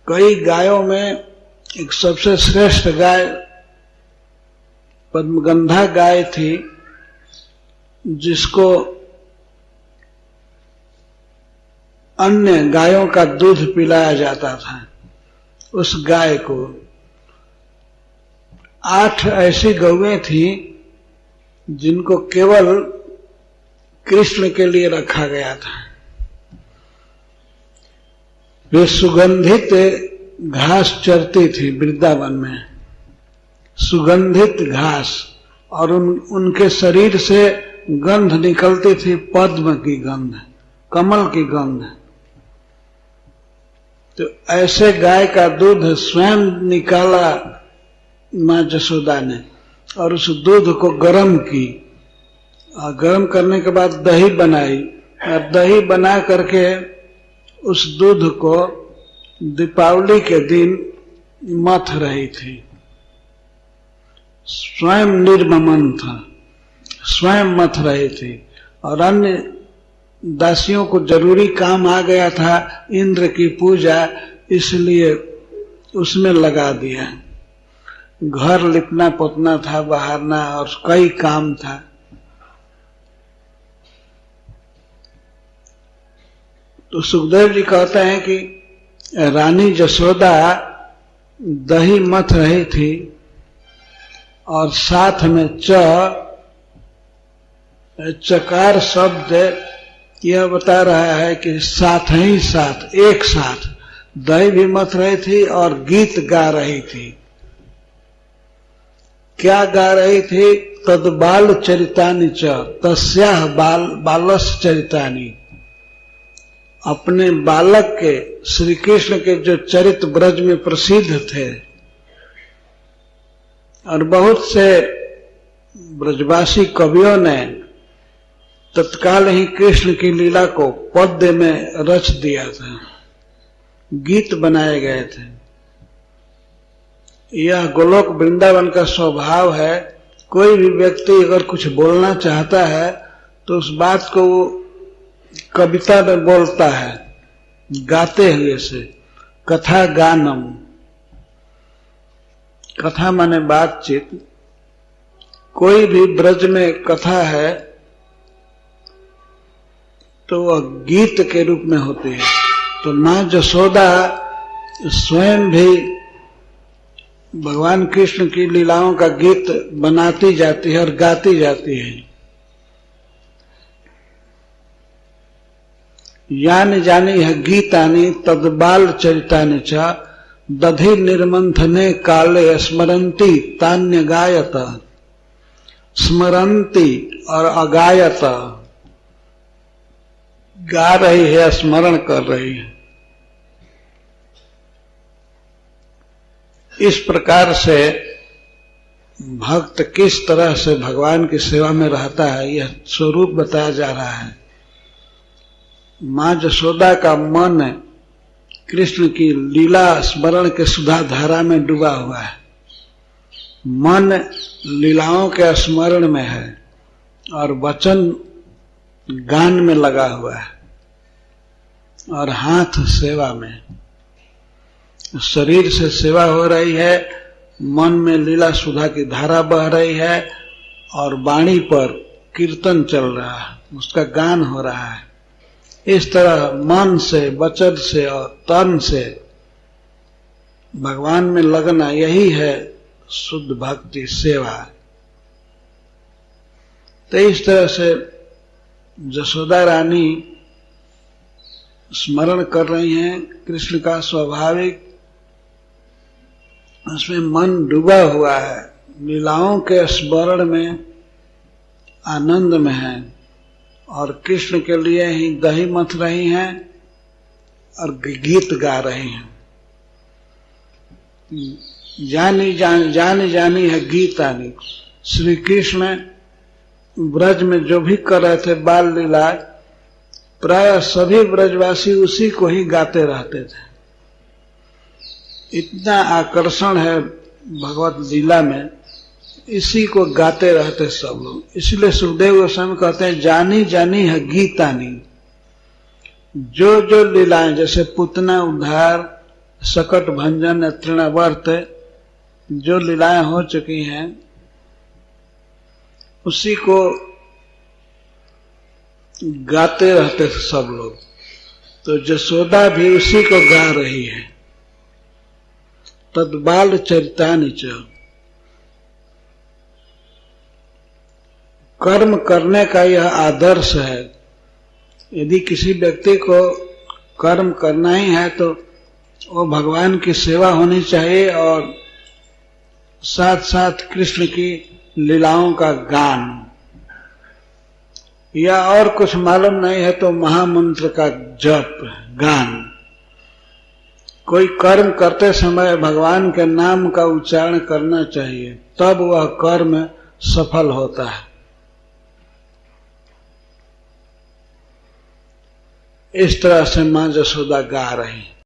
कई गायों में एक सबसे श्रेष्ठ गाय पद्मगंधा गाय थी, जिसको अन्य गायों का दूध पिलाया जाता था। उस गाय को 8 ऐसी गौएं थी जिनको केवल कृष्ण के लिए रखा गया था। वे सुगंधित घास चरती थी वृंदावन में, सुगंधित घास, और उनके शरीर से गंध निकलती थी, पद्म की गंध, कमल की गंध। तो ऐसे गाय का दूध स्वयं निकाला माँ जसोदा ने और उस दूध को गर्म की, और गर्म करने के बाद दही बनाई, और दही बना करके उस दूध को दीपावली के दिन मथ रही थी। स्वयं निर्ममन था, स्वयं मथ रही थी, और अन्य दासियों को जरूरी काम आ गया था इंद्र की पूजा, इसलिए उसमें लगा दिया। घर लिपना पोतना था, बहारना और कई काम था। तो सुखदेव जी कहते हैं कि रानी जसोदा दही मथ रही थी और साथ में चकार शब्द यह बता रहा है कि साथ ही साथ, एक साथ दही भी मथ रही थी और गीत गा रही थी। क्या गा रही थी? तद बाल चरितानि च तस्याह बालस चरितानि। अपने बालक के, श्री कृष्ण के जो चरित्र ब्रज में प्रसिद्ध थे, और बहुत से ब्रजवासी कवियों ने तत्काल ही कृष्ण की लीला को पद्य में रच दिया था, गीत बनाए गए थे। यह गोलोक वृंदावन का स्वभाव है। कोई भी व्यक्ति अगर कुछ बोलना चाहता है तो उस बात को वो कविता में बोलता है, गाते हुए से। कथा गानम, कथा माने बातचीत। कोई भी ब्रज में कथा है तो वह गीत के रूप में होती है। तो माँ जसोदा स्वयं भी भगवान कृष्ण की लीलाओं का गीत बनाती जाती है और गाती जाती है। यानि जानी है गीतानि तद बाल चरितानि च दधि निर्मंथने काले स्मरंती तान्य गायत। स्मरंती और अगायत, गा रही है, स्मरण कर रही है। इस प्रकार से भक्त किस तरह से भगवान की सेवा में रहता है, यह स्वरूप बताया जा रहा है। माँ जसोदा का मन कृष्ण की लीला स्मरण के सुधा धारा में डूबा हुआ है। मन लीलाओं के स्मरण में है और वचन गान में लगा हुआ है, और हाथ सेवा में। शरीर से सेवा हो रही है, मन में लीला सुधा की धारा बह रही है, और वाणी पर कीर्तन चल रहा है, उसका गान हो रहा है। इस तरह मन से, वचन से और तन से भगवान में लगना, यही है शुद्ध भक्ति सेवा। तो इस तरह से जसोदा रानी स्मरण कर रही हैं कृष्ण का। स्वाभाविक उसमें मन डूबा हुआ है, लीलाओं के स्मरण में, आनंद में है, और कृष्ण के लिए ही दही मथ रही हैं और गीत गा रही हैं। जानी जानी है गीतानि। श्री कृष्ण ब्रज में जो भी कर रहे थे बाल लीला, प्राय सभी ब्रजवासी उसी को ही गाते रहते थे। इतना आकर्षण है भगवत लीला में, इसी को गाते रहते सब लोग। इसलिए सुखदेव गोस्वामी कहते हैं जानी जानी है गीतानि। जो जो लीलाएं, जैसे पुतना उद्धार, सकट भंजन तृणवर्त जो लीलाएं हो चुकी हैं उसी को गाते रहते थे सब लोग। तो जसोदा भी उसी को गा रही है। तद बाल चरितानि च, कर्म करने का यह आदर्श है। यदि किसी व्यक्ति को कर्म करना ही है तो वो भगवान की सेवा होनी चाहिए और साथ साथ कृष्ण की लीलाओं का गान, या और कुछ मालूम नहीं है तो महामंत्र का जप गान। कोई कर्म करते समय भगवान के नाम का उच्चारण करना चाहिए, तब वह कर्म सफल होता है। इस तरह से मां जसोदा गा रही।